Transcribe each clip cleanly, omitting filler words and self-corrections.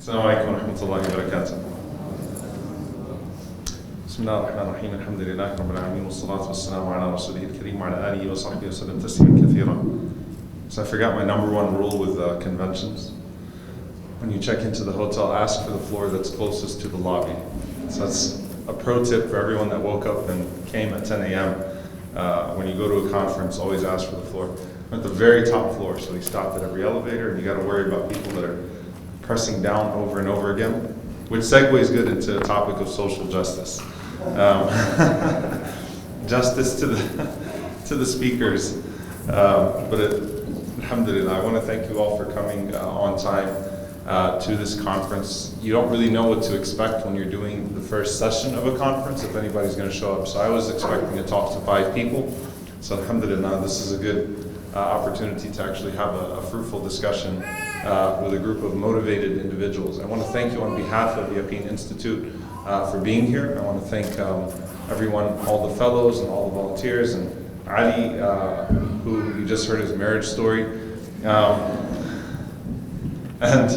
السلام عليكم ورحمة الله وبركاته. بسم الله الرحمن الرحيم. الحمد لله رب العالمين والصلاة والسلام على رسوله الكريم وعلى آله وصحبه وسلم تسليما كثيرا. So I forgot my number one rule with conventions. When you check into the hotel, ask for the floor that's closest to the lobby. So that's a pro tip for everyone that woke up and came at 10 a.m. When you go to a conference, always ask for the floor. We're at the very top floor, so we stopped at every elevator, and you got to worry about people that are pressing down over and over again, which segues good into the topic of social justice. Justice to the speakers. Alhamdulillah, I want to thank you all for coming on time to this conference. You don't really know what to expect when you're doing the first session of a conference, if anybody's going to show up. So I was expecting to talk to 5 people. So alhamdulillah, this is a good opportunity to actually have a fruitful discussion with a group of motivated individuals. I want to thank you on behalf of the Yaqeen Institute for being here. I want to thank everyone, all the fellows and all the volunteers, and Ali, who you just heard his marriage story, and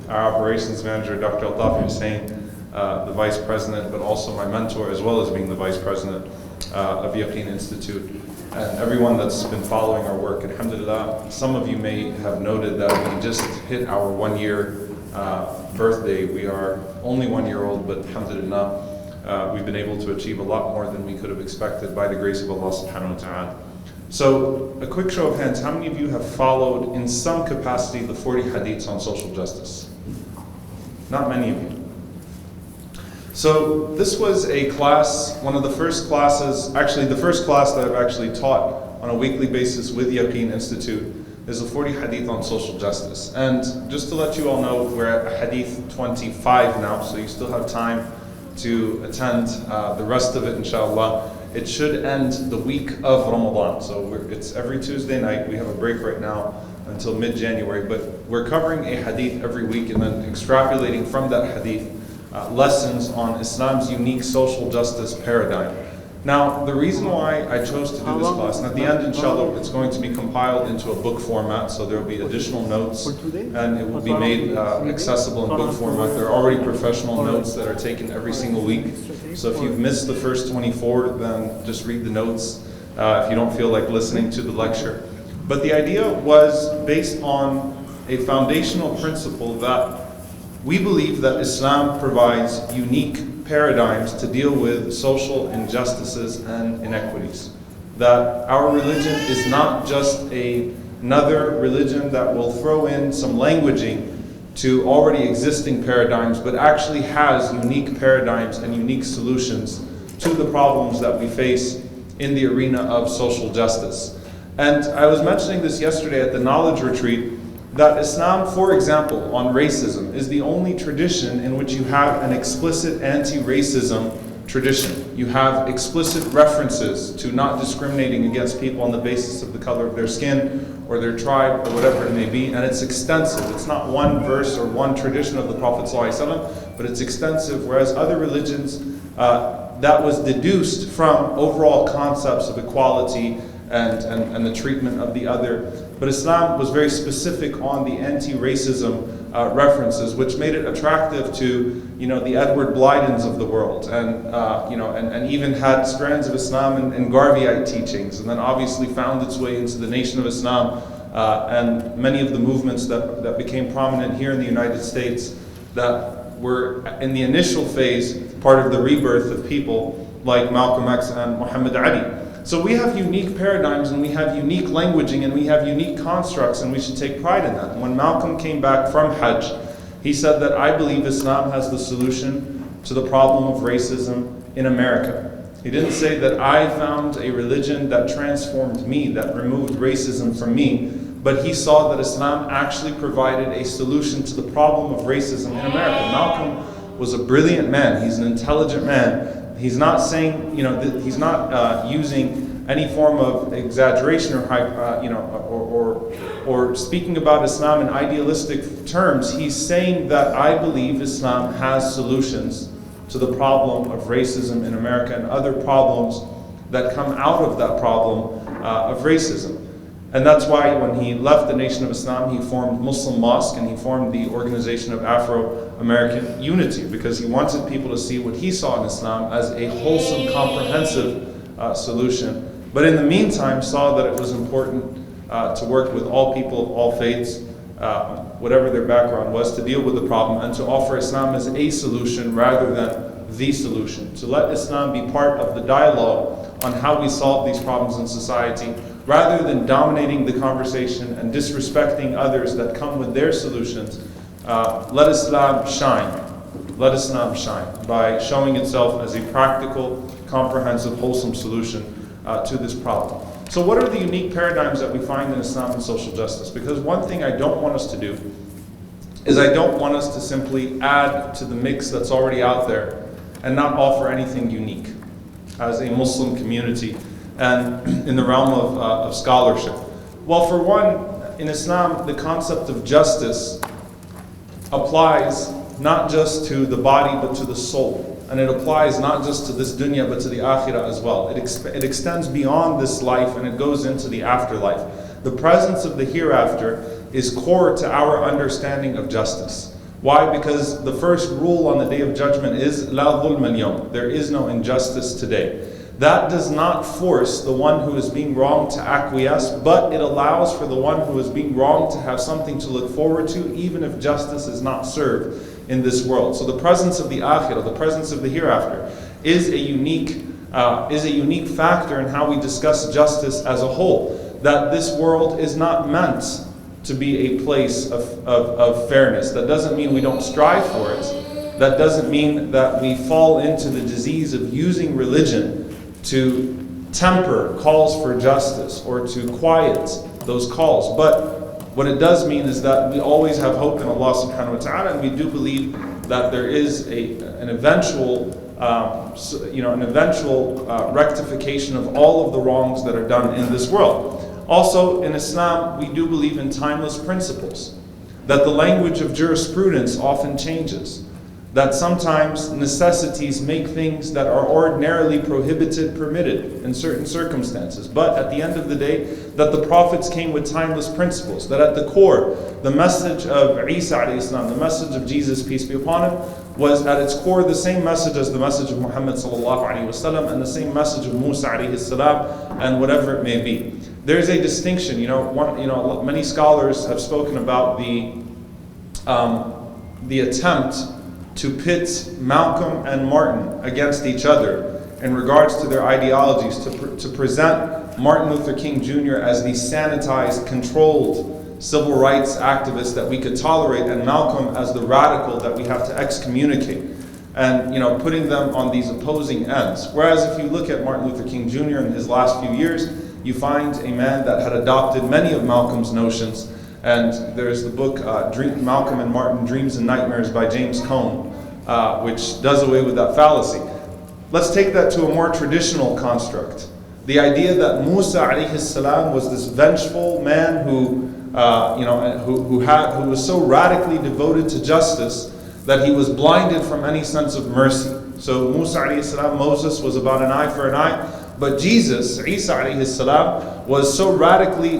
our operations manager, Dr. Altaf Hussain, the vice president, but also my mentor, as well as being the vice president of Yaqeen Institute, and everyone that's been following our work. Alhamdulillah, some of you may have noted that we just hit our 1-year birthday. We are only 1 year old, but alhamdulillah, we've been able to achieve a lot more than we could have expected by the grace of Allah subhanahu wa ta'ala. So, a quick show of hands, how many of you have followed in some capacity the 40 hadiths on social justice? Not many of you. So this was a class, one of the first classes, actually the first class that I've actually taught on a weekly basis with Yaqeen Institute is the 40 hadith on social justice. And just to let you all know, we're at hadith 25 now, so you still have time to attend the rest of it, inshallah. It should end the week of Ramadan. So it's every Tuesday night. We have a break right now until mid-January, but we're covering a hadith every week and then extrapolating from that hadith lessons on Islam's unique social justice paradigm. Now, the reason why I chose to do this class, and at the end, inshallah, it's going to be compiled into a book format, so there will be additional notes, and it will be made accessible in book format. There are already professional notes that are taken every single week. So if you've missed the first 24, then just read the notes if you don't feel like listening to the lecture. But the idea was based on a foundational principle that we believe that Islam provides unique paradigms to deal with social injustices and inequities. That our religion is not just another religion that will throw in some languaging to already existing paradigms, but actually has unique paradigms and unique solutions to the problems that we face in the arena of social justice. And I was mentioning this yesterday at the knowledge retreat, that Islam, for example, on racism, is the only tradition in which you have an explicit anti-racism tradition. You have explicit references to not discriminating against people on the basis of the color of their skin or their tribe or whatever it may be, and it's extensive. It's not one verse or one tradition of the Prophet ﷺ, but it's extensive, whereas other religions, that was deduced from overall concepts of equality and the treatment of the other. But Islam was very specific on the anti-racism references, which made it attractive to, the Edward Blydens of the world, and even had strands of Islam and Garveyite teachings, and then obviously found its way into the Nation of Islam and many of the movements that became prominent here in the United States that were in the initial phase part of the rebirth of people like Malcolm X and Muhammad Ali. So we have unique paradigms, and we have unique languaging, and we have unique constructs, and we should take pride in that. When Malcolm came back from Hajj, he said that I believe Islam has the solution to the problem of racism in America. He didn't say that I found a religion that transformed me, that removed racism from me, but he saw that Islam actually provided a solution to the problem of racism in America. Malcolm was a brilliant man. He's an intelligent man. He's not saying, he's not using any form of exaggeration or speaking about Islam in idealistic terms. He's saying that I believe Islam has solutions to the problem of racism in America and other problems that come out of that problem of racism. And that's why when he left the Nation of Islam, he formed Muslim Mosque and he formed the Organization of Afro-American Unity, because he wanted people to see what he saw in Islam as a wholesome, comprehensive solution. But in the meantime, saw that it was important to work with all people of all faiths, whatever their background was, to deal with the problem and to offer Islam as a solution rather than the solution. To let Islam be part of the dialogue on how we solve these problems in society, rather than dominating the conversation and disrespecting others that come with their solutions. Let Islam shine. Let Islam shine by showing itself as a practical, comprehensive, wholesome solution to this problem. So what are the unique paradigms that we find in Islam and social justice? Because one thing I don't want us to do is I don't want us to simply add to the mix that's already out there and not offer anything unique as a Muslim community and in the realm of scholarship. Well, for one, in Islam, the concept of justice applies not just to the body but to the soul. And it applies not just to this dunya but to the akhirah as well. It extends beyond this life and it goes into the afterlife. The presence of the hereafter is core to our understanding of justice. Why? Because the first rule on the Day of Judgment is La dhulm al-yawm. There is no injustice today. That does not force the one who is being wronged to acquiesce, but it allows for the one who is being wronged to have something to look forward to, even if justice is not served in this world. So the presence of the akhirah, the presence of the hereafter, is a unique factor in how we discuss justice as a whole. That this world is not meant to be a place of fairness. That doesn't mean we don't strive for it. That doesn't mean that we fall into the disease of using religion to temper calls for justice or to quiet those calls. But what it does mean is that we always have hope in Allah subhanahu wa ta'ala, and we do believe that there is an eventual rectification of all of the wrongs that are done in this world. Also, in Islam, we do believe in timeless principles, that the language of jurisprudence often changes, that sometimes necessities make things that are ordinarily prohibited permitted in certain circumstances. But at the end of the day, that the prophets came with timeless principles, that at the core, the message of Isa alayhi salam, the message of Jesus, peace be upon him, was at its core the same message as the message of Muhammad sallallahu alaihi wasallam and the same message of Musa alayhi salam, and whatever it may be. There's a distinction, many scholars have spoken about the attempt to pit Malcolm and Martin against each other in regards to their ideologies, to present Martin Luther King Jr. as the sanitized, controlled civil rights activist that we could tolerate, and Malcolm as the radical that we have to excommunicate, and putting them on these opposing ends. Whereas if you look at Martin Luther King Jr. in his last few years, you find a man that had adopted many of Malcolm's notions. And there's the book Malcolm and Martin, Dreams and Nightmares by James Cone, which does away with that fallacy. Let's take that to a more traditional construct. The idea that Musa alayhi salam was this vengeful man who was so radically devoted to justice that he was blinded from any sense of mercy. So Musa alayhi salam, Moses, was about an eye for an eye. But Jesus, Isa alayhi salam, was so radically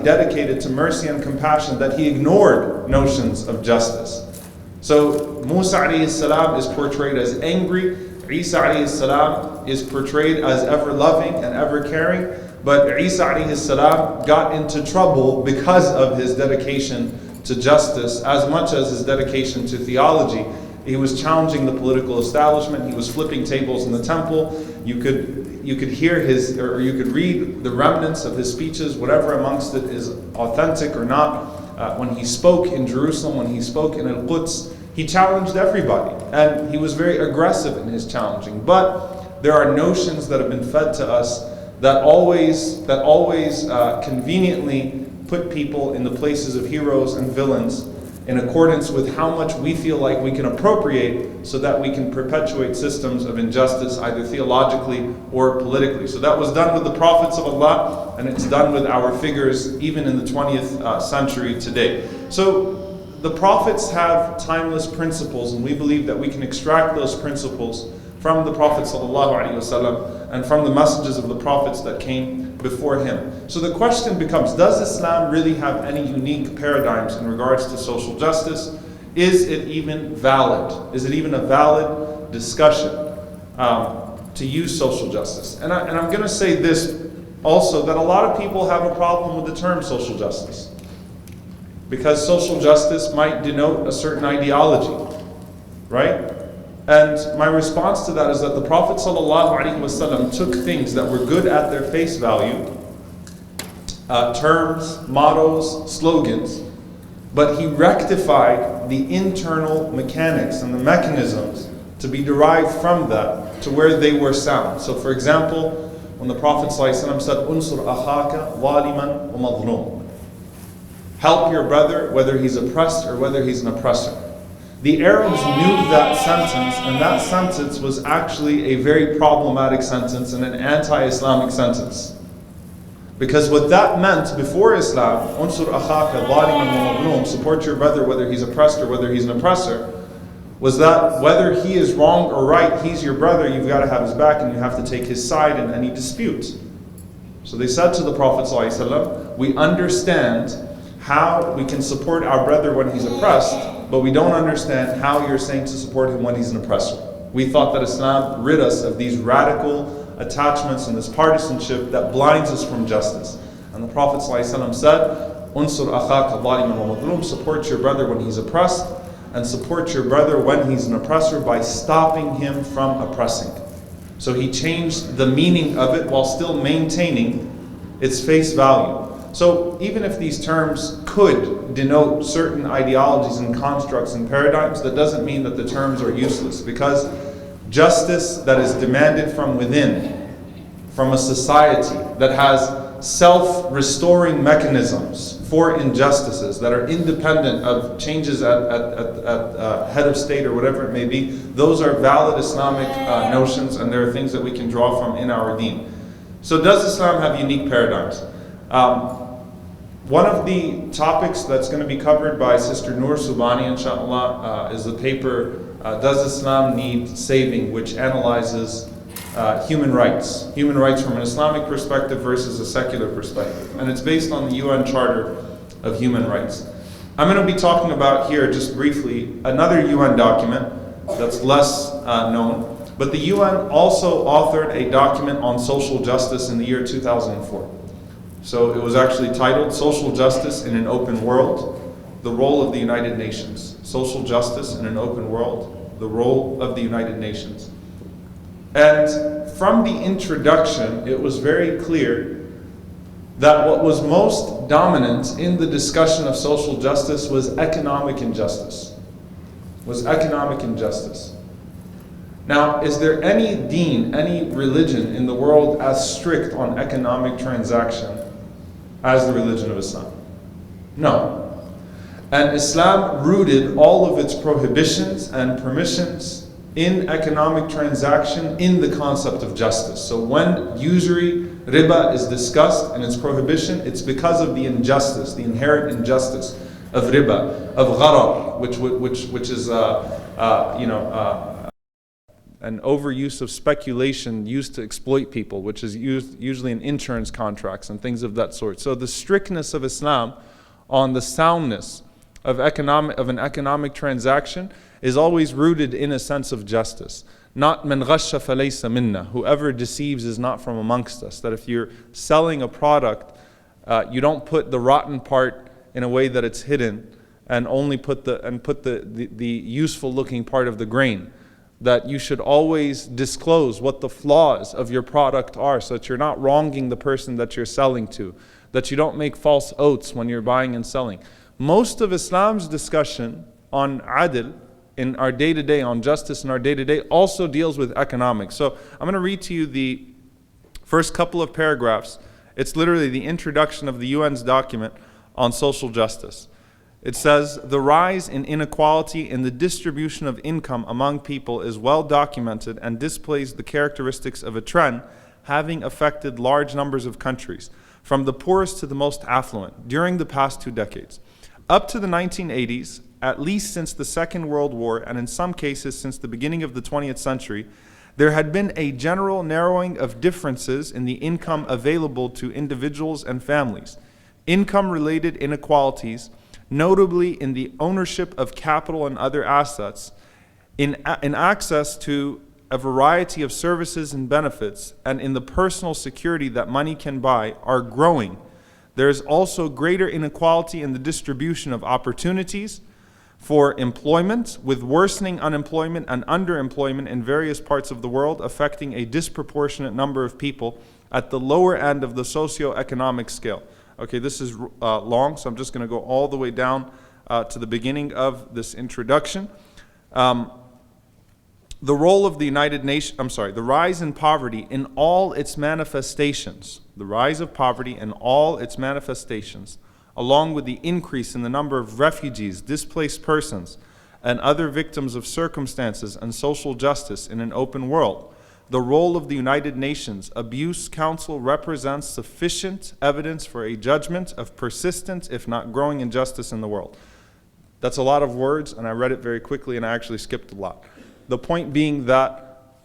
dedicated to mercy and compassion that he ignored notions of justice. So Musa alayhi salam is portrayed as angry, Isa alayhi salam is portrayed as ever loving and ever caring, but Isa alayhi salam got into trouble because of his dedication to justice as much as his dedication to theology. He was challenging the political establishment. He was flipping tables in the temple. You could hear you could read the remnants of his speeches, whatever amongst it is authentic or not. When he spoke in Jerusalem, when he spoke in Al-Quds, he challenged everybody, and he was very aggressive in his challenging. But there are notions that have been fed to us that always conveniently put people in the places of heroes and villains, in accordance with how much we feel like we can appropriate so that we can perpetuate systems of injustice, either theologically or politically. So that was done with the prophets of Allah, and it's done with our figures even in the 20th century today. So the prophets have timeless principles, and we believe that we can extract those principles from the Prophet ﷺ and from the messages of the prophets that came before him. So the question becomes, does Islam really have any unique paradigms in regards to social justice? Is it even valid? Is it even a valid discussion to use social justice? And I'm going to say this also, that a lot of people have a problem with the term social justice, because social justice might denote a certain ideology, right? And my response to that is that the Prophet ﷺ took things that were good at their face value, terms, mottos, slogans, but he rectified the internal mechanics and the mechanisms to be derived from that to where they were sound. So for example, when the Prophet ﷺ said, "Unsur akhaka waliman wa madhlum," help your brother whether he's oppressed or whether he's an oppressor. The Arabs knew that sentence, and that sentence was actually a very problematic sentence and an anti-Islamic sentence. Because what that meant before Islam, "Unsur akhaka waliman wa madhlum," support your brother whether he's oppressed or whether he's an oppressor, was that whether he is wrong or right, he's your brother, you've got to have his back and you have to take his side in any dispute. So they said to the Prophet ﷺ, we understand how we can support our brother when he's oppressed, but we don't understand how you're saying to support him when he's an oppressor. We thought that Islam rid us of these radical attachments and this partisanship that blinds us from justice. And the Prophet ﷺ said, "Unsur akhaka zaliman wa madhlum," support your brother when he's oppressed, and support your brother when he's an oppressor by stopping him from oppressing. So he changed the meaning of it while still maintaining its face value. So even if these terms could denote certain ideologies and constructs and paradigms, that doesn't mean that the terms are useless, because justice that is demanded from within, from a society that has self-restoring mechanisms for injustices that are independent of changes at head of state or whatever it may be, those are valid Islamic notions, and there are things that we can draw from in our deen. So does Islam have unique paradigms? One of the topics that's going to be covered by Sister Noor Subhani, inshallah, is the paper, Does Islam Need Saving?, which analyzes human rights from an Islamic perspective versus a secular perspective. And it's based on the UN Charter of Human Rights. I'm going to be talking about here, just briefly, another UN document that's less known, but the UN also authored a document on social justice in the year 2004. So it was actually titled Social Justice in an Open World, the Role of the United Nations. Social Justice in an Open World, the Role of the United Nations. And from the introduction, it was very clear that what was most dominant in the discussion of social justice was economic injustice. Now, is there any deen, any religion in the world as strict on economic transaction as the religion of Islam? No. And Islam rooted all of its prohibitions and permissions in economic transaction in the concept of justice. So when usury, riba, is discussed and its prohibition, it's because of the injustice, the inherent injustice of riba, of gharar, which is an overuse of speculation used to exploit people, which is used usually in insurance contracts and things of that sort. So the strictness of Islam on the soundness of an economic transaction is always rooted in a sense of justice. Not man ghasha falaysa minna, whoever deceives is not from amongst us. That if you're selling a product, you don't put the rotten part in a way that it's hidden, and only put the useful looking part of the grain. That you should always disclose what the flaws of your product are, so that you're not wronging the person that you're selling to. That you don't make false oaths when you're buying and selling. Most of Islam's discussion on adl, in our day-to-day, on justice in our day-to-day, also deals with economics. So I'm going to read to you the first couple of paragraphs. It's literally the introduction of the UN's document on social justice. It says, "The rise in inequality in the distribution of income among people is well documented and displays the characteristics of a trend having affected large numbers of countries, from the poorest to the most affluent, during the past 2 decades. Up to the 1980s, at least since the Second World War, and in some cases since the beginning of the 20th century, there had been a general narrowing of differences in the income available to individuals and families, income-related inequalities, notably in the ownership of capital and other assets, in access to a variety of services and benefits, and in the personal security that money can buy, are growing. There is also greater inequality in the distribution of opportunities for employment, with worsening unemployment and underemployment in various parts of the world, affecting a disproportionate number of people at the lower end of the socio-economic scale. Okay, this is long, so I'm just going to go all the way down to the beginning of this introduction. The role of the United Nations, the rise in poverty in all its manifestations, the rise of poverty in all its manifestations, along with the increase in the number of refugees, displaced persons, and other victims of circumstances and social justice in an open world. The role of the United Nations Abuse Council represents sufficient evidence for a judgment of persistent, if not growing, injustice in the world. That's a lot of words, and I read it very quickly, and I actually skipped a lot. The point being that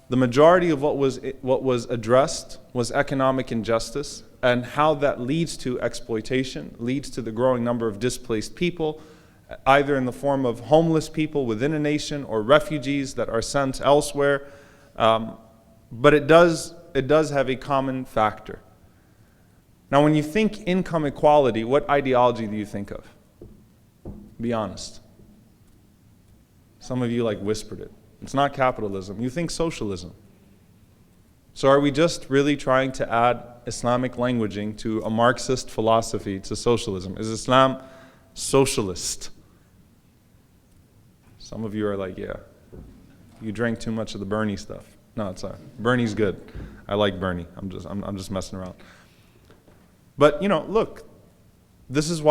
the majority of what was addressed was economic injustice, and how that leads to exploitation, leads to the growing number of displaced people, either in the form of homeless people within a nation or refugees that are sent elsewhere. But it does have a common factor. Now, when you think income equality, what ideology do you think of? Be honest. Some of you whispered it. It's not capitalism. You think socialism. So are we just really trying to add Islamic languaging to a Marxist philosophy to socialism? Is Islam socialist? Some of you are like, yeah, you drank too much of the Bernie stuff. No, it's not. Bernie's good. I like Bernie. I'm just messing around. But look, this is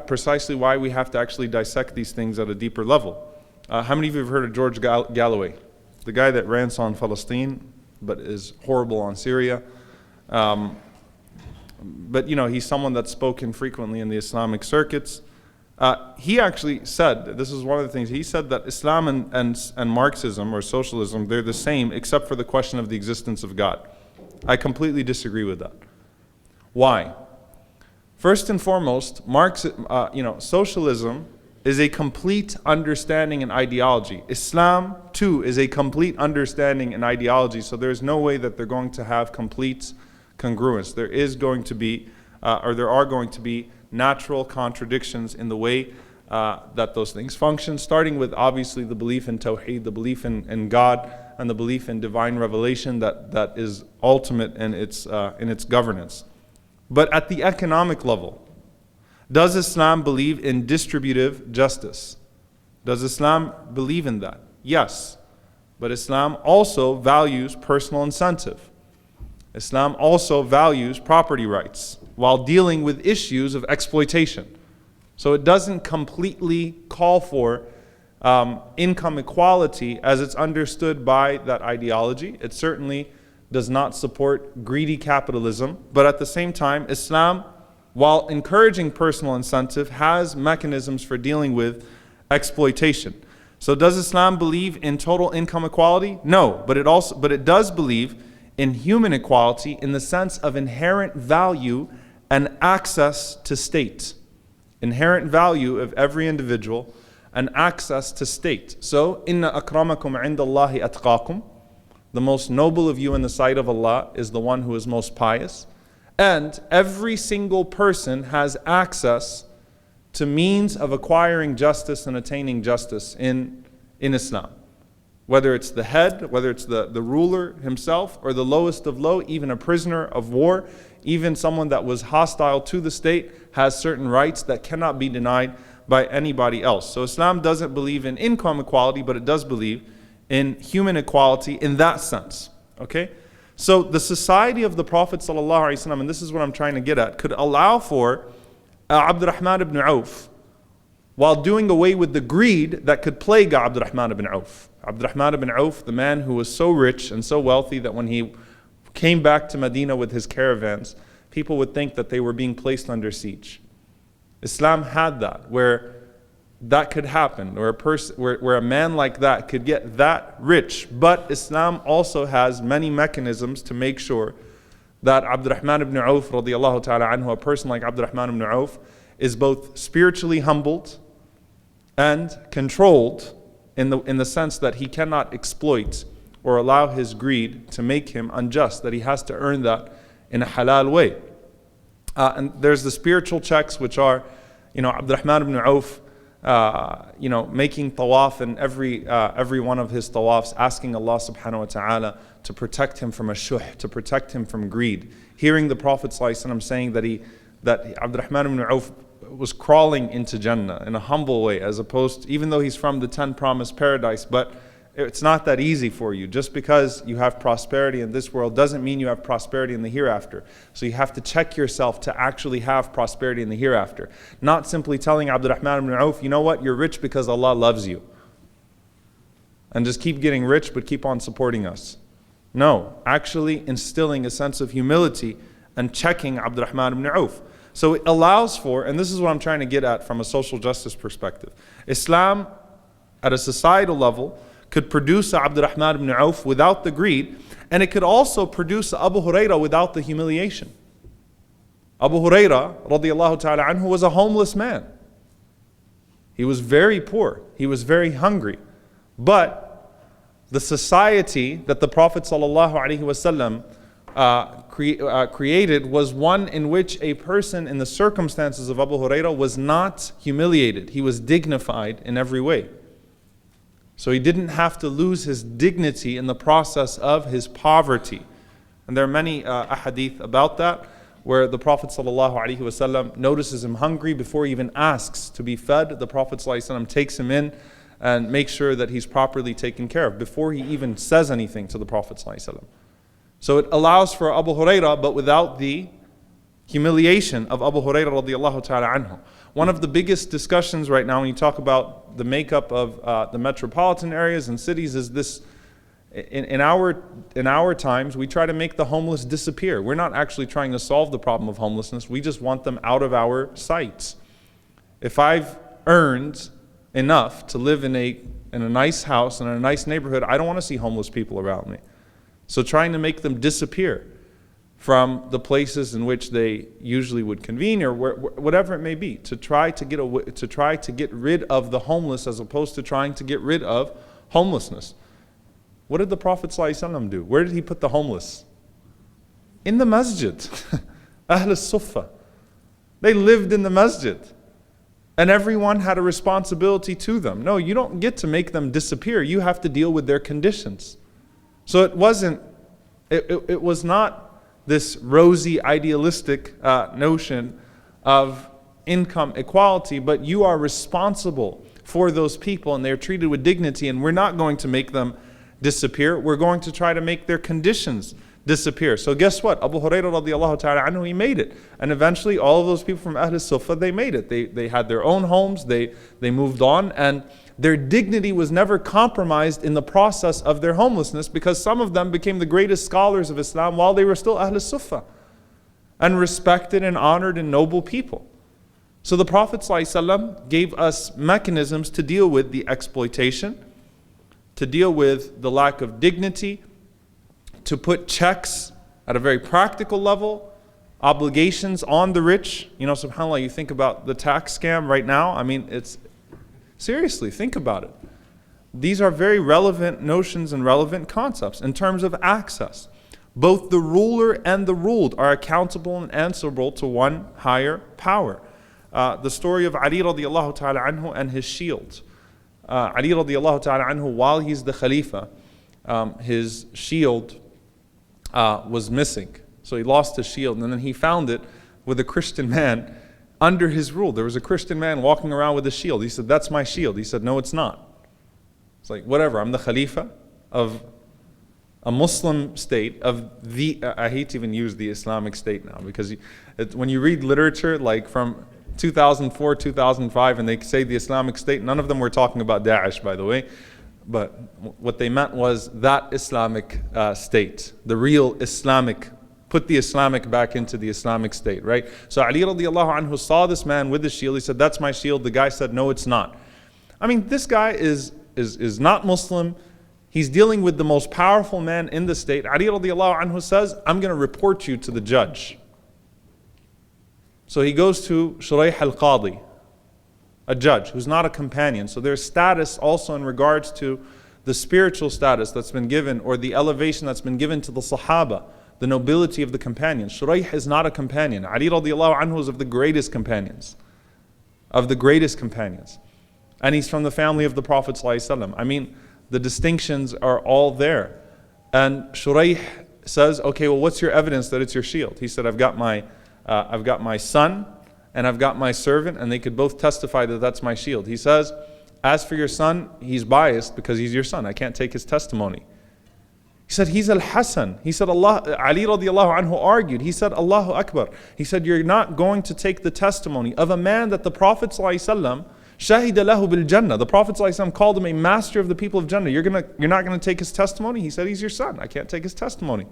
precisely why we have to actually dissect these things at a deeper level. How many of you have heard of George Galloway? The guy that rants on Palestine, but is horrible on Syria. But he's someone that's spoken frequently in the Islamic circuits. He actually said, this is one of the things, he said that Islam and Marxism or socialism, they're the same except for the question of the existence of God. I completely disagree with that. Why? First and foremost, socialism is a complete understanding and ideology. Islam, too, is a complete understanding and ideology, so there's no way that they're going to have complete congruence. There are going to be natural contradictions in the way that those things function, starting with obviously the belief in Tawheed, the belief in God, and the belief in divine revelation that is ultimate in its governance. But at the economic level, does Islam believe in distributive justice? Does Islam believe in that? Yes. But Islam also values personal incentive. Islam also values property rights while dealing with issues of exploitation. So it doesn't completely call for income equality as it's understood by that ideology. It certainly does not support greedy capitalism, but at the same time, Islam, while encouraging personal incentive, has mechanisms for dealing with exploitation. So does Islam believe in total income equality? No, but it does believe in human equality in the sense of inherent value and access to state. Inherent value of every individual and access to state. So, inna akramakum indallahi atqakum. The most noble of you in the sight of Allah is the one who is most pious. And every single person has access to means of acquiring justice and attaining justice in Islam. Whether it's the head, whether it's the ruler himself, or the lowest of low, even a prisoner of war, even someone that was hostile to the state has certain rights that cannot be denied by anybody else. So Islam doesn't believe in income equality, but it does believe in human equality in that sense. Okay? So the society of the Prophet ﷺ, and this is what I'm trying to get at, could allow for Abdurrahman ibn Auf while doing away with the greed that could plague Abdurrahman ibn Auf. Abdurrahman ibn Auf, the man who was so rich and so wealthy that when he came back to Medina with his caravans, people would think that they were being placed under siege. Islam had that, where that could happen, where a man like that could get that rich. But Islam also has many mechanisms to make sure that Abdurrahman ibn Auf radiallahu ta'ala anhu, a person like Abdurrahman ibn Auf, is both spiritually humbled and controlled in the sense that he cannot exploit or allow his greed to make him unjust, that he has to earn that in a halal way. And there's the spiritual checks, which are, Abdurrahman ibn Auf, making tawaf, and every one of his tawafs asking Allah subhanahu wa ta'ala to protect him from a shuh, to protect him from greed. Hearing the Prophet ﷺ saying that Abdurrahman ibn Auf was crawling into Jannah in a humble way, as opposed to, even though he's from the 10 promised paradise, but it's not that easy for you. Just because you have prosperity in this world doesn't mean you have prosperity in the hereafter. So you have to check yourself to actually have prosperity in the hereafter. Not simply telling Abdurrahman ibn Auf, you know what, you're rich because Allah loves you, and just keep getting rich but keep on supporting us. No, actually instilling a sense of humility and checking Abdurrahman ibn Auf. So it allows for, and this is what I'm trying to get at from a social justice perspective, Islam at a societal level could produce Abdurrahman ibn Auf without the greed, and it could also produce Abu Hurairah without the humiliation. Abu Hurairah radiallahu ta'ala anhu was a homeless man. He was very poor. He was very hungry. But the society that the Prophet sallallahu alaihi wasallam created was one in which a person in the circumstances of Abu Hurairah was not humiliated. He was dignified in every way. So he didn't have to lose his dignity in the process of his poverty. And there are many ahadith about that, where the Prophet ﷺ notices him hungry before he even asks to be fed. The Prophet ﷺ takes him in and makes sure that he's properly taken care of before he even says anything to the Prophet ﷺ. So it allows for Abu Hurairah, but without the humiliation of Abu Hurairah radiallahu ta'ala anhu. One of the biggest discussions right now when you talk about the makeup of the metropolitan areas and cities is this: in our times, we try to make the homeless disappear. We're not actually trying to solve the problem of homelessness. We just want them out of our sights. If I've earned enough to live in a nice house and in a nice neighborhood, I don't want to see homeless people around me. So trying to make them disappear from the places in which they usually would convene, or whatever it may be, to try to get rid of the homeless, as opposed to trying to get rid of homelessness. What did the Prophet ﷺ do? Where did he put the homeless? In the masjid. Ahl al-Suffah. They lived in the masjid, and everyone had a responsibility to them. No, you don't get to make them disappear. You have to deal with their conditions. So it was not this rosy, idealistic notion of income equality, but you are responsible for those people, and they're treated with dignity, and we're not going to make them disappear. We're going to try to make their conditions disappear. So guess what? Abu Hurairah radiallahu ta'ala anhu, he made it. And eventually all of those people from Ahl al-Suffah, they made it. They had their own homes, they moved on, and their dignity was never compromised in the process of their homelessness, because some of them became the greatest scholars of Islam while they were still Ahl al-Suffah, and respected and honored and noble people. So the Prophet ﷺ gave us mechanisms to deal with the exploitation, to deal with the lack of dignity, to put checks at a very practical level, obligations on the rich. SubhanAllah, you think about the tax scam right now. I mean, seriously, think about it. These are very relevant notions and relevant concepts in terms of access. Both the ruler and the ruled are accountable and answerable to one higher power. The story of Ali radiallahu ta'ala anhu and his shield. Ali radiallahu ta'ala anhu, while he's the Khalifa, his shield was missing. So he lost his shield, and then he found it with a Christian man under his rule. There was a Christian man walking around with a shield. He said, "That's my shield." He said, "No, it's not." It's like, whatever, I'm the Khalifa of a Muslim state, I hate to even use the Islamic state now, because when you read literature like from 2004, 2005, and they say the Islamic State, none of them were talking about Daesh, by the way. But what they meant was that Islamic state, the real Islamic, put the Islamic back into the Islamic state, right? So Ali radiallahu anhu saw this man with the shield. He said, "That's my shield." The guy said, "No, it's not." I mean, this guy is not Muslim. He's dealing with the most powerful man in the state. Ali radiallahu anhu says, I'm going to report you to the judge. So he goes to Shuraih al-Qadi, a judge who's not a companion. So there's status also in regards to the spiritual status that's been given, or the elevation that's been given to the Sahaba, the nobility of the companions. Shuraih is not a companion. Ali radiallahu anhu is of the greatest companions. And he's from the family of the Prophet ﷺ. I mean, the distinctions are all there. And Shuraih says, okay, well, what's your evidence that it's your shield? He said, I've got my son and I've got my servant, and they could both testify that that's my shield. He says, as for your son, he's biased because he's your son. I can't take his testimony. He said, he's Al-Hasan. He said, Ali radiallahu anhu argued. He said, Allahu Akbar. He said, you're not going to take the testimony of a man that the Prophet ﷺ shahida lahu bil Jannah. The Prophet ﷺ called him a master of the people of Jannah. You're not going to take his testimony? He said, he's your son. I can't take his testimony.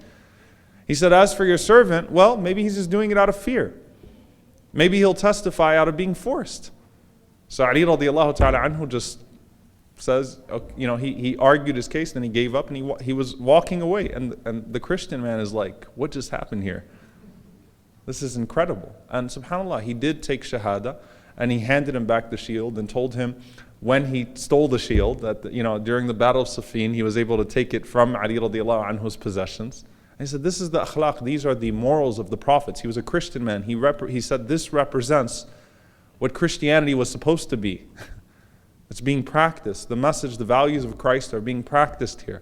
He said, as for your servant, well, maybe he's just doing it out of fear. Maybe he'll testify out of being forced. So Ali radiallahu ta'ala anhu just says, he argued his case, then he gave up, and he was walking away. And the Christian man is like, what just happened here? This is incredible. And subhanAllah, he did take shahada, and he handed him back the shield and told him when he stole the shield that during the Battle of Siffin he was able to take it from Ali radiallahu anhu's possessions. And he said, this is the akhlaq, these are the morals of the prophets. He was a Christian man. He said this represents what Christianity was supposed to be. It's being practiced. The message, the values of Christ are being practiced here.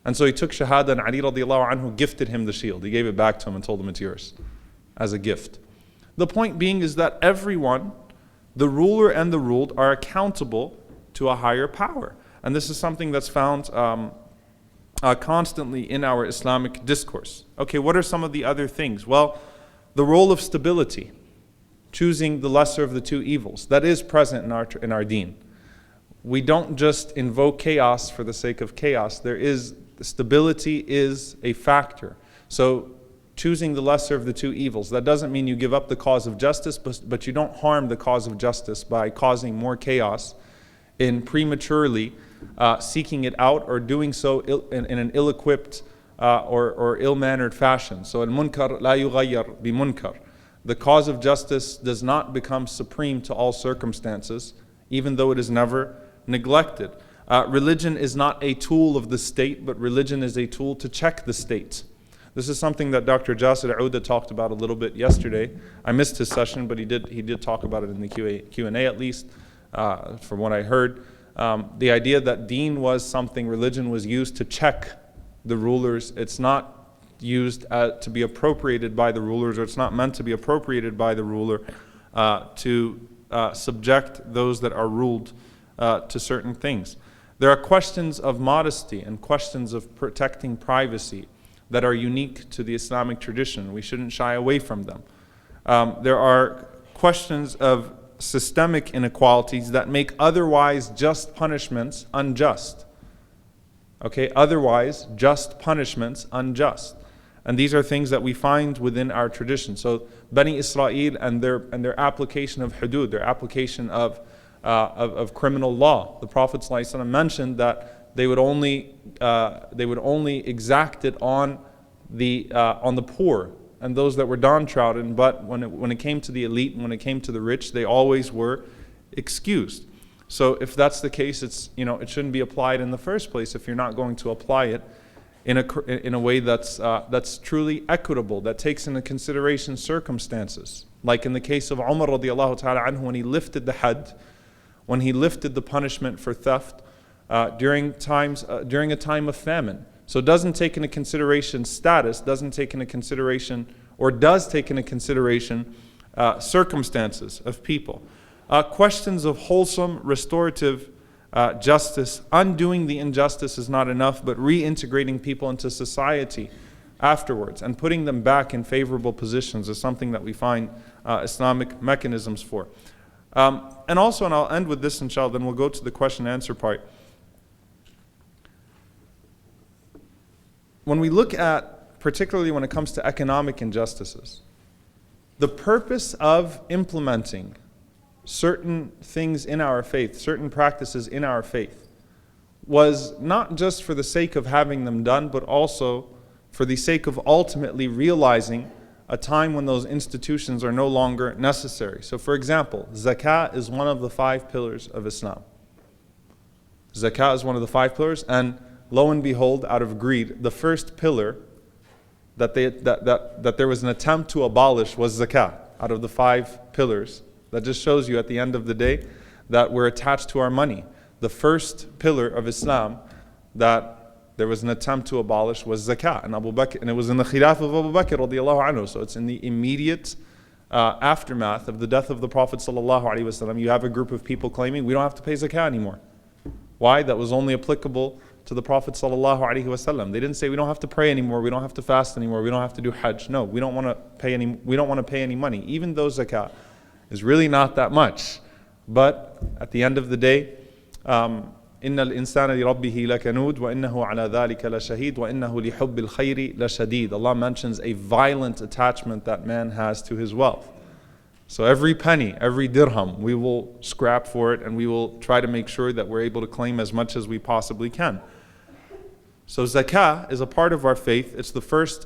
And so he took shahada, and Ali radiallahu anhu gifted him the shield. He gave it back to him and told him it's yours as a gift. The point being is that everyone, the ruler and the ruled, are accountable to a higher power. And this is something that's found constantly in our Islamic discourse. Okay, what are some of the other things? Well, the role of stability, choosing the lesser of the two evils, that is present in our deen. We don't just invoke chaos for the sake of chaos. Stability is a factor. So choosing the lesser of the two evils, that doesn't mean you give up the cause of justice, but you don't harm the cause of justice by causing more chaos in prematurely seeking it out, or doing so in an ill-equipped or ill-mannered fashion. So al-munkar la yughayyar bi-munkar. The cause of justice does not become supreme to all circumstances, even though it is never neglected. Religion is not a tool of the state, but religion is a tool to check the state. This is something that Dr. Jasir Auda talked about a little bit yesterday. I missed his session, but he did talk about it in the Q&A at least, from what I heard. The idea that deen was something, religion was used to check the rulers. It's not used to be appropriated by the rulers, or it's not meant to be appropriated by the ruler to subject those that are ruled to certain things. There are questions of modesty and questions of protecting privacy that are unique to the Islamic tradition. We shouldn't shy away from them. There are questions of systemic inequalities that make otherwise just punishments unjust. Okay, otherwise just punishments unjust. And these are things that we find within our tradition. So Bani Israel and their application of hudud, their application of criminal law. The Prophet ﷺ mentioned that they would only exact it on the poor and those that were downtrodden, but when it came to the elite and when it came to the rich, they always were excused. So if that's the case, it shouldn't be applied in the first place if you're not going to apply it in a way that's truly equitable, that takes into consideration circumstances. Like in the case of Umar radiallahu ta'ala anhu, when he lifted the had, when he lifted the punishment for theft during a time of famine. So it doesn't take into consideration status, doesn't take into consideration, or does take into consideration circumstances of people. Questions of wholesome, restorative justice. Undoing the injustice is not enough, but reintegrating people into society afterwards and putting them back in favorable positions is something that we find Islamic mechanisms for. And I'll end with this inshallah, then we'll go to the question and answer part. When we look at, particularly when it comes to economic injustices, the purpose of implementing certain things in our faith, certain practices in our faith, was not just for the sake of having them done, but also for the sake of ultimately realizing a time when those institutions are no longer necessary. So for example, Zakah is one of the 5 pillars of Islam. Zakah is one of the 5 pillars, and lo and behold, out of greed, the first pillar that there was an attempt to abolish was Zakah, out of the 5 pillars. That just shows you at the end of the day that we're attached to our money. The first pillar of Islam that there was an attempt to abolish was Zakah, and Abu Bakr, and it was in the Khilafah of Abu Bakr radiallahu anhu. So it's in the immediate aftermath of the death of the Prophet sallallahu alaihi wasallam. You have a group of people claiming we don't have to pay Zakah anymore. Why? That was only applicable to the Prophet sallallahu alaihi wasallam. They didn't say we don't have to pray anymore, we don't have to fast anymore, we don't have to do Hajj. No, we don't want to pay any money, even though Zakah is really not that much. But at the end of the day, إن الإنسان لربه لكنود وإنه على ذلك لشهيد وإنه لحب الخير لشديد. Allah mentions a violent attachment that man has to his wealth. So every penny, every dirham, we will scrap for it, and we will try to make sure that we're able to claim as much as we possibly can. So Zakah is a part of our faith. It's the first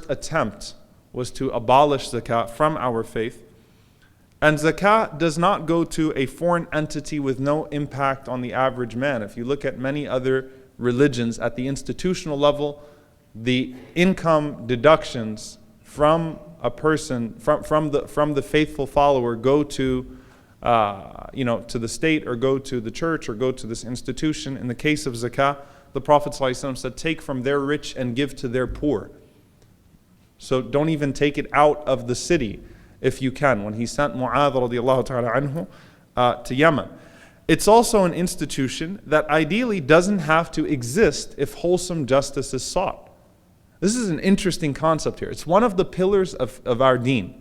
attempt was to abolish Zakah from our faith. And Zakah does not go to a foreign entity with no impact on the average man. If you look at many other religions at the institutional level, the income deductions from a person, from the faithful follower, go to to the state, or go to the church, or go to this institution. In the case of Zakah, the Prophet ﷺ said, take from their rich and give to their poor. So don't even take it out of the city if you can, when he sent Mu'adh radiallahu ta'ala anhu to Yemen. It's also an institution that ideally doesn't have to exist if wholesome justice is sought. This is an interesting concept here. It's one of the pillars of our deen.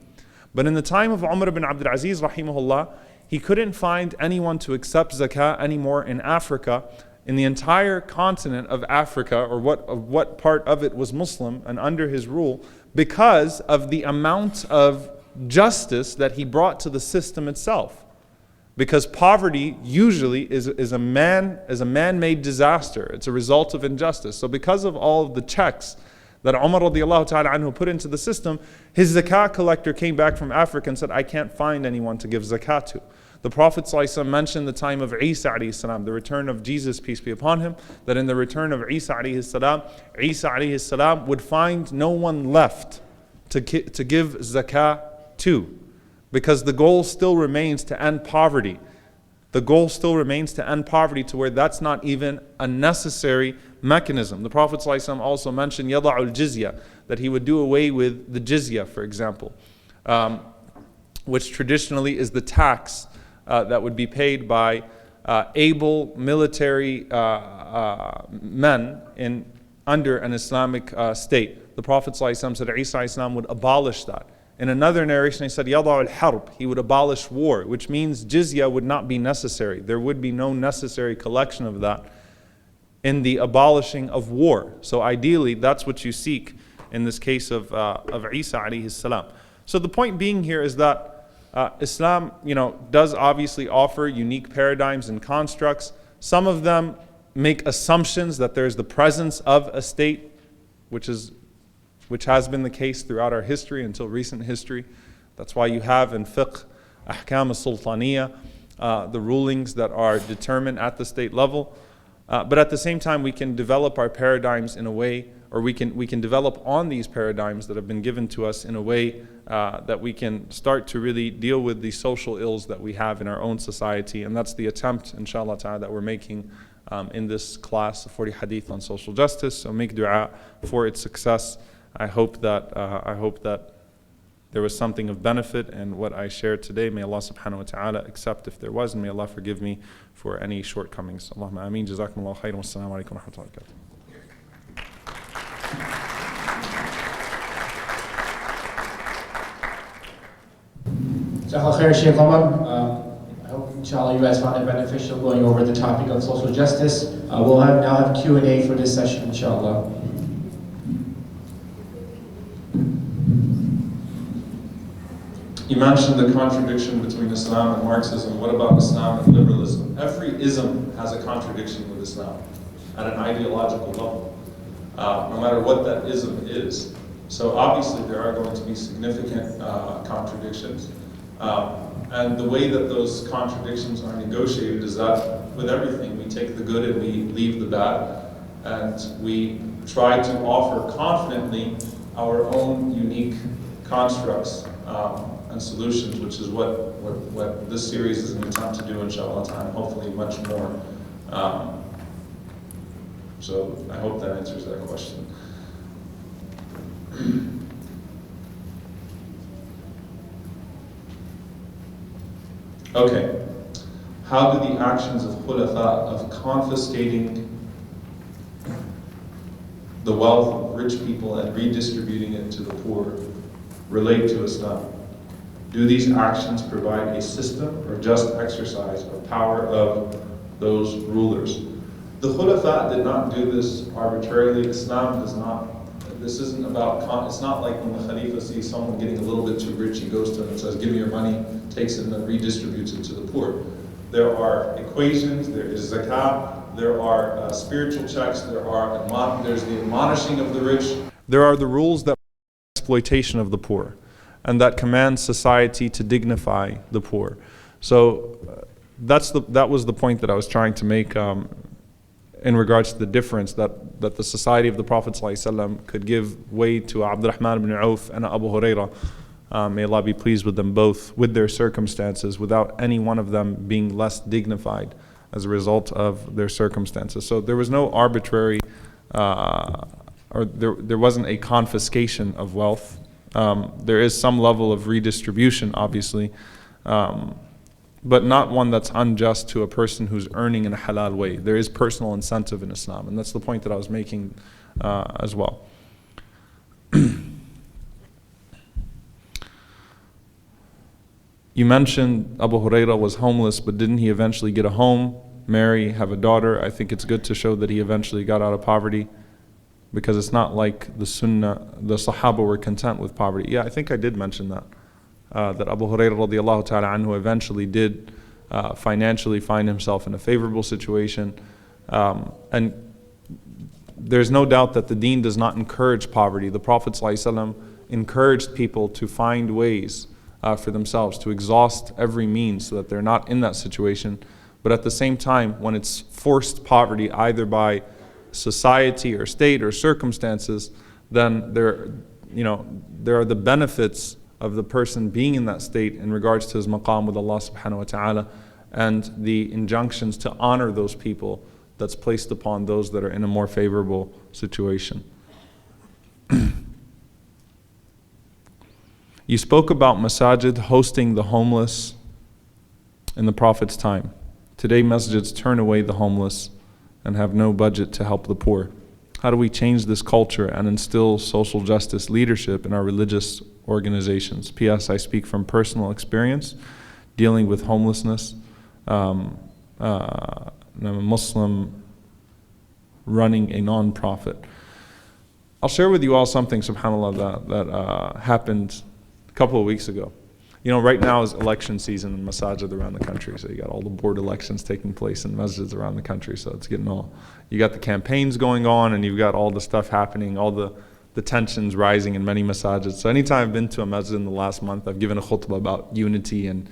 But in the time of Umar ibn Abdul Aziz rahimahullah, he couldn't find anyone to accept Zakah anymore in Africa, in the entire continent of Africa, or what part of it was Muslim and under his rule, because of the amount of justice that he brought to the system itself. Because poverty usually is a man-made disaster. It's a result of injustice. So because of all of the checks that Umar radiallahu ta'ala anhu put into the system, his zakah collector came back from Africa and said, I can't find anyone to give zakah to. The Prophet ﷺ mentioned the time of Isa alayhi salam, the return of Jesus, peace be upon him, that in the return of Isa alayhi salam would find no one left to give zakah to, because the goal still remains to end poverty. The goal still remains to end poverty to where that's not even a necessary mechanism. The Prophet ﷺ also mentioned yada'ul jizya, that he would do away with the jizya, for example, which traditionally is the tax that would be paid by able military men under an Islamic state. The Prophet ﷺ said Isa Islam would abolish that. In another narration, he said, Yada'ul harb, he would abolish war, which means jizya would not be necessary. There would be no necessary collection of that in the abolishing of war. So ideally, that's what you seek in this case of Isa alayhi salam. So the point being here is that Islam, does obviously offer unique paradigms and constructs. Some of them make assumptions that there's the presence of a state, which has been the case throughout our history until recent history. That's why you have in fiqh, ahkam al-sultaniyah, the rulings that are determined at the state level. But at the same time, we can develop our paradigms in a way, or we can develop on these paradigms that have been given to us in a way that we can start to really deal with the social ills that we have in our own society. And that's the attempt, inshallah ta'ala, that we're making in this class, 40 hadith on social justice. So make dua for its success. I hope that there was something of benefit in what I shared today. May Allah subhanahu wa ta'ala accept if there was, and may Allah forgive me for any shortcomings. Allahumma ameen. Jazakumullahu khairan. Wassalamu alaikum wa rahmatullahi wa barakatuh. Jazakallah khair, Shaykh Omar. I hope, inshallah, you guys found it beneficial going over the topic of social justice. We'll now have Q&A for this session, inshallah. You mentioned the contradiction between Islam and Marxism, what about Islam and liberalism? Every ism has a contradiction with Islam at an ideological level, no matter what that ism is. So obviously there are going to be significant contradictions. And the way that those contradictions are negotiated is that with everything, we take the good and we leave the bad, and we try to offer confidently our own unique constructs and solutions, which is what this series is an attempt to do, inshallah ta'ala, hopefully much more. So I hope that answers that question. Okay, how do the actions of khulafa of confiscating the wealth of rich people and redistributing it to the poor relate to Islam? Do these actions provide a system or just exercise of power of those rulers? The khulafa did not do this arbitrarily. Islam does not. This isn't about, it's not like when the Khalifa sees someone getting a little bit too rich, he goes to him and says, give me your money, takes it and then redistributes it to the poor. There are equations, there is zakah, there are spiritual checks, there's the admonishing of the rich. There are the rules that exploitation of the poor and that command society to dignify the poor. So that was the point that I was trying to make in regards to the difference that the society of the Prophet ﷺ could give way to Abdurrahman ibn Auf and Abu Hurairah. May Allah be pleased with them both, with their circumstances, without any one of them being less dignified as a result of their circumstances. So there was no arbitrary, or there wasn't a confiscation of wealth. There is some level of redistribution, obviously, but not one that's unjust to a person who's earning in a halal way. There is personal incentive in Islam, and that's the point that I was making as well. You mentioned Abu Hurairah was homeless, but didn't he eventually get a home, marry, have a daughter? I think it's good to show that he eventually got out of poverty, because it's not like the Sunnah, the Sahaba were content with poverty. Yeah, I think I did mention that. That Abu Hurairah radiallahu ta'ala anhu eventually did financially find himself in a favorable situation. And there's no doubt that the deen does not encourage poverty. The Prophet ﷺ encouraged people to find ways for themselves, to exhaust every means so that they're not in that situation. But at the same time, when it's forced poverty, either by society or state or circumstances, then there are the benefits of the person being in that state in regards to his maqam with Allah subhanahu wa ta'ala, and the injunctions to honor those people that's placed upon those that are in a more favorable situation. You spoke about masajid hosting the homeless in the Prophet's time. Today masjids turn away the homeless and have no budget to help the poor. How do we change this culture and instill social justice leadership in our religious organizations? P.S. I speak from personal experience dealing with homelessness. I'm a Muslim running a non-profit. I'll share with you all something, subhanAllah, that happened a couple of weeks ago. You know, right now is election season in masajid around the country, so you got all the board elections taking place in masjids around the country, so it's getting all, you got the campaigns going on, and you've got all the stuff happening, all the tensions rising in many masajids. So anytime I've been to a masjid in the last month, I've given a khutbah about unity and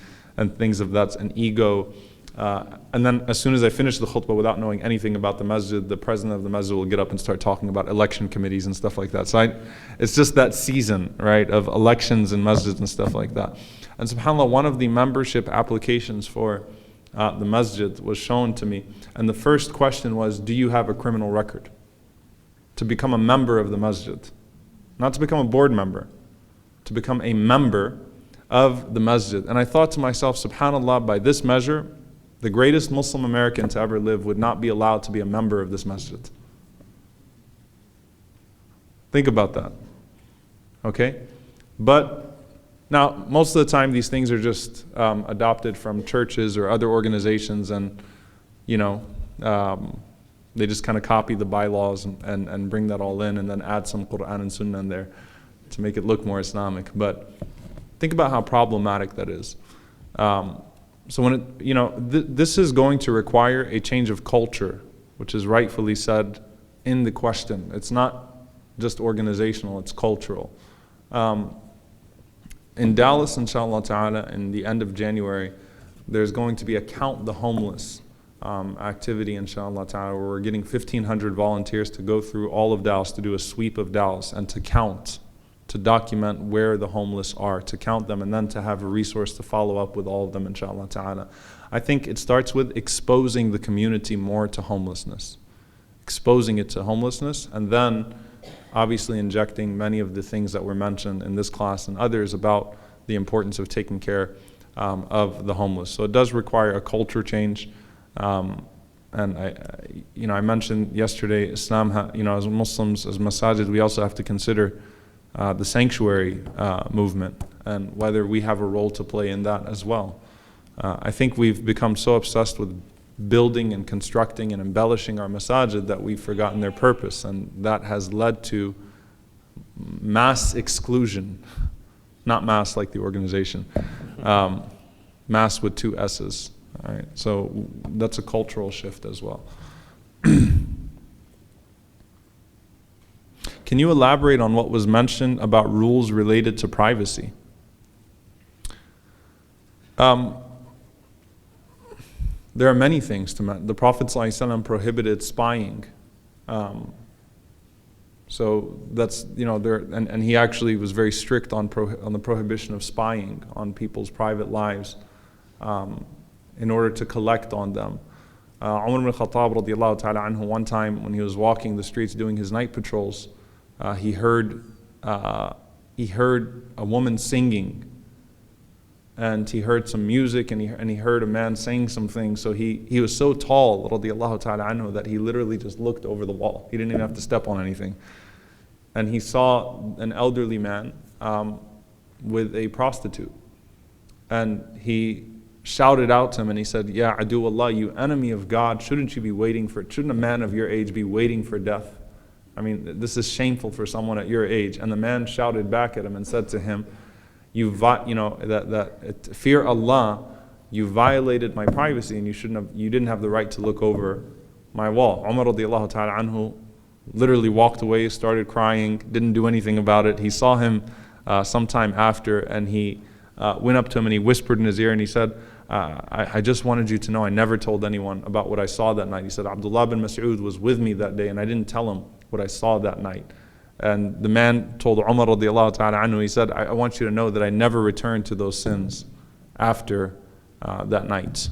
things of that, and ego. And then as soon as I finish the khutbah, without knowing anything about the masjid, the president of the masjid will get up and start talking about election committees and stuff like that. So it's just that season, right, of elections and masjids and stuff like that. And subhanAllah, one of the membership applications for the masjid was shown to me. And the first question was, do you have a criminal record? To become a member of the masjid. Not to become a board member. To become a member of the masjid. And I thought to myself, subhanAllah, by this measure, the greatest Muslim American to ever live would not be allowed to be a member of this masjid. Think about that. Okay? But now, most of the time, these things are just adopted from churches or other organizations, and they just kind of copy the bylaws and bring that all in, and then add some Quran and Sunnah in there to make it look more Islamic. But think about how problematic that is. So when this is going to require a change of culture, which is rightfully said in the question. It's not just organizational, it's cultural. In Dallas, inshallah ta'ala, in the end of January, there's going to be a Count the Homeless activity, inshallah ta'ala, where we're getting 1,500 volunteers to go through all of Dallas, to do a sweep of Dallas, and to count, to document where the homeless are, to count them, and then to have a resource to follow up with all of them, inshallah ta'ala. I think it starts with exposing the community more to homelessness. Exposing it to homelessness, and then obviously injecting many of the things that were mentioned in this class and others about the importance of taking care of the homeless. So it does require a culture change. And I mentioned yesterday, Islam, as Muslims, as masajid, we also have to consider the sanctuary movement and whether we have a role to play in that as well. I think we've become so obsessed with building and constructing and embellishing our masajid that we've forgotten their purpose, and that has led to mass exclusion. Not mass like the organization, mass with 2 S's. All right, so that's a cultural shift as well. Can you elaborate on what was mentioned about rules related to privacy? There are many things to mention. The Prophet ﷺ prohibited spying. So that's, and he actually was very strict on the prohibition of spying on people's private lives in order to collect on them. Umar ibn Khattab radiallahu ta'ala anhu, one time when he was walking the streets doing his night patrols, he heard a woman singing, and he heard some music, and he heard a man saying some things. So he was so tall, radiallahu ta'ala anhu, that he literally just looked over the wall. He didn't even have to step on anything. And he saw an elderly man with a prostitute. And he shouted out to him and he said, "Ya adu Allah, you enemy of God, shouldn't a man of your age be waiting for death? I mean, this is shameful for someone at your age." And the man shouted back at him and said to him, fear Allah, you violated my privacy, and you didn't have the right to look over my wall. Umar radiallahu ta'ala anhu literally walked away, started crying, didn't do anything about it. He saw him sometime after, and he went up to him and he whispered in his ear and he said, I just wanted you to know I never told anyone about what I saw that night. He said, Abdullah bin Mas'ud was with me that day and I didn't tell him what I saw that night. And the man told Umar radiallahu ta'ala anhu, he said, I want you to know that I never returned to those sins after that night.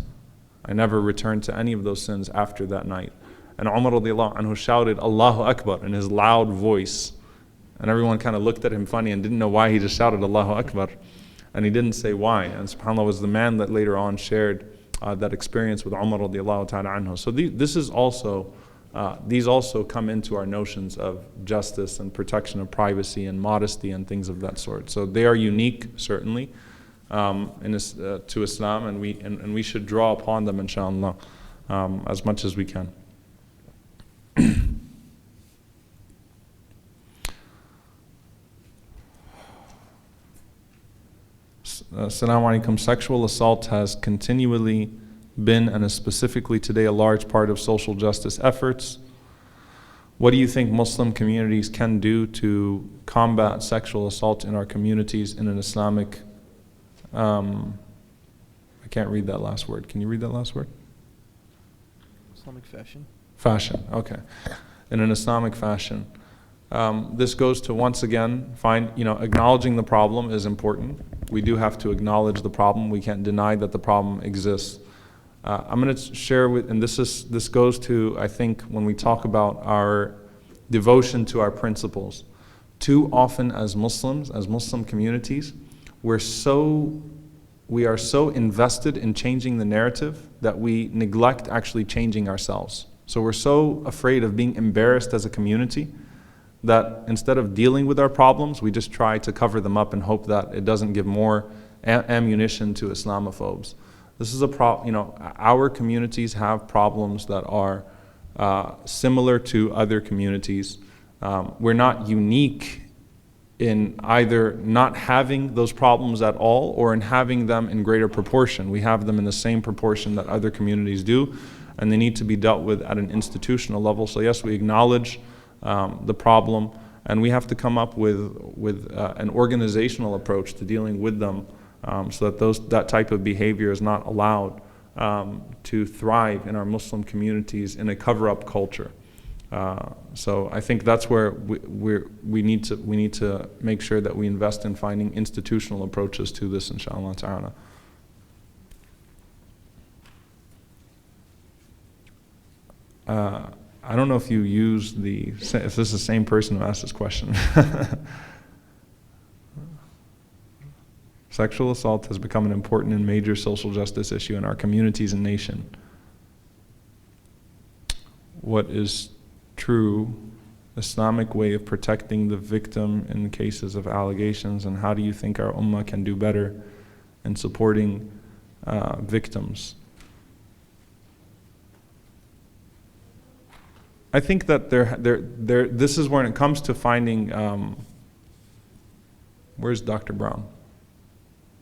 I never returned to any of those sins after that night. And Umar radiallahu anhu shouted, Allahu Akbar, in his loud voice. And everyone kind of looked at him funny and didn't know why he just shouted Allahu Akbar. And he didn't say why. And subhanAllah was the man that later on shared that experience with Umar radiallahu ta'ala anhu. So these also come into our notions of justice and protection of privacy and modesty and things of that sort. So they are unique, certainly, to Islam, and we should draw upon them, inshallah, as much as we can. Assalamu alaikum. Sexual assault has continually been and is specifically today a large part of social justice efforts. What do you think Muslim communities can do to combat sexual assault in our communities in an Islamic, I can't read that last word. Can you read that last word? Islamic fashion. Fashion, okay. In an Islamic fashion. This goes to, once again, acknowledging the problem is important. We do have to acknowledge the problem. We can't deny that the problem exists. I'm going to share and this goes to, I think, when we talk about our devotion to our principles. Too often as Muslims, as Muslim communities, we are so invested in changing the narrative that we neglect actually changing ourselves. So we're so afraid of being embarrassed as a community that instead of dealing with our problems, we just try to cover them up and hope that it doesn't give more ammunition to Islamophobes. This is our communities have problems that are similar to other communities. We're not unique in either not having those problems at all or in having them in greater proportion. We have them in the same proportion that other communities do, and they need to be dealt with at an institutional level. So yes, we acknowledge the problem, and we have to come up with an organizational approach to dealing with them, so that that type of behavior is not allowed to thrive in our Muslim communities in a cover-up culture. So I think that's where we need to make sure that we invest in finding institutional approaches to this, inshallah ta'ala. I don't know if you use if this is the same person who asked this question. Sexual assault has become an important and major social justice issue in our communities and nation. What is true Islamic way of protecting the victim in cases of allegations, and how do you think our ummah can do better in supporting victims? I think that this is when it comes to finding, where's Dr. Brown?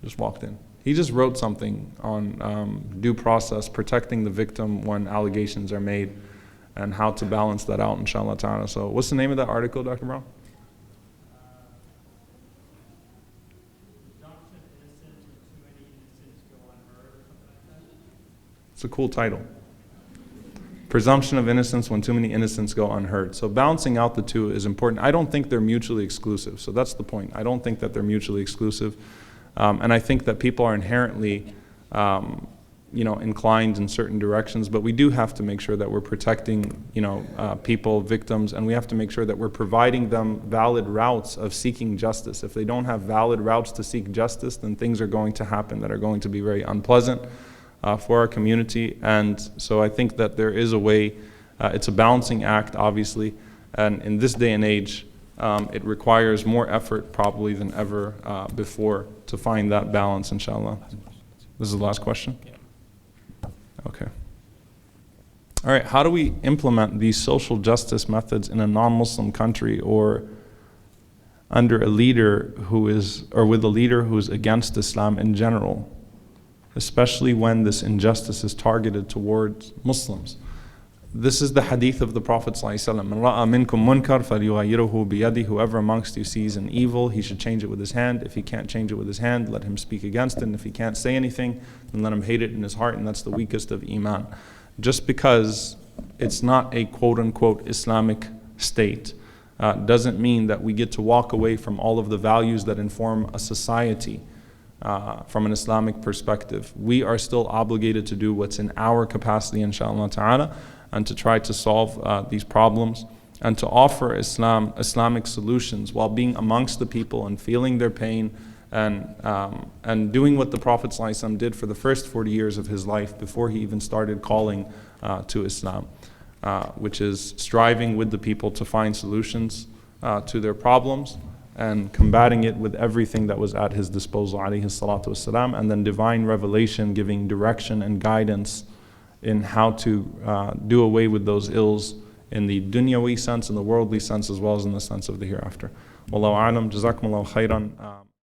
Just walked in. He just wrote something on due process, protecting the victim when allegations are made, and how to balance that out, inshallah ta'ala. So what's the name of that article, Dr. Brown? It's a cool title. Presumption of innocence when too many innocents go unheard. So balancing out the two is important. I don't think they're mutually exclusive. So that's the point. I don't think that they're mutually exclusive. And I think that people are inherently inclined in certain directions, but we do have to make sure that we're protecting, people, victims, and we have to make sure that we're providing them valid routes of seeking justice. If they don't have valid routes to seek justice, then things are going to happen that are going to be very unpleasant for our community. And so I think that there is a way, it's a balancing act, obviously, and in this day and age, it requires more effort probably than ever before to find that balance, inshallah. This is the last question? Okay. All right, how do we implement these social justice methods in a non-Muslim country or under a leader with a leader who is against Islam in general, especially when this injustice is targeted towards Muslims? This is the hadith of the Prophet ﷺ. مَنْ رَأَى مِنْكُمْ مُنْكَرْ فَلْيُغَيِّرْهُ بِيَدِهِ. Whoever amongst you sees an evil, he should change it with his hand. If he can't change it with his hand, let him speak against it. And if he can't say anything, then let him hate it in his heart, and that's the weakest of iman. Just because it's not a quote-unquote Islamic state doesn't mean that we get to walk away from all of the values that inform a society from an Islamic perspective. We are still obligated to do what's in our capacity, inshallah ta'ala, and to try to solve these problems and to offer Islamic solutions while being amongst the people and feeling their pain and doing what the Prophet ﷺ did for the first 40 years of his life before he even started calling to Islam, which is striving with the people to find solutions to their problems and combating it with everything that was at his disposal, alayhi salatu wassalam, and then divine revelation giving direction and guidance in how to do away with those ills in the dunyawi sense, in the worldly sense, as well as in the sense of the hereafter. Wallahu a'lam, jazakumullahu khairan.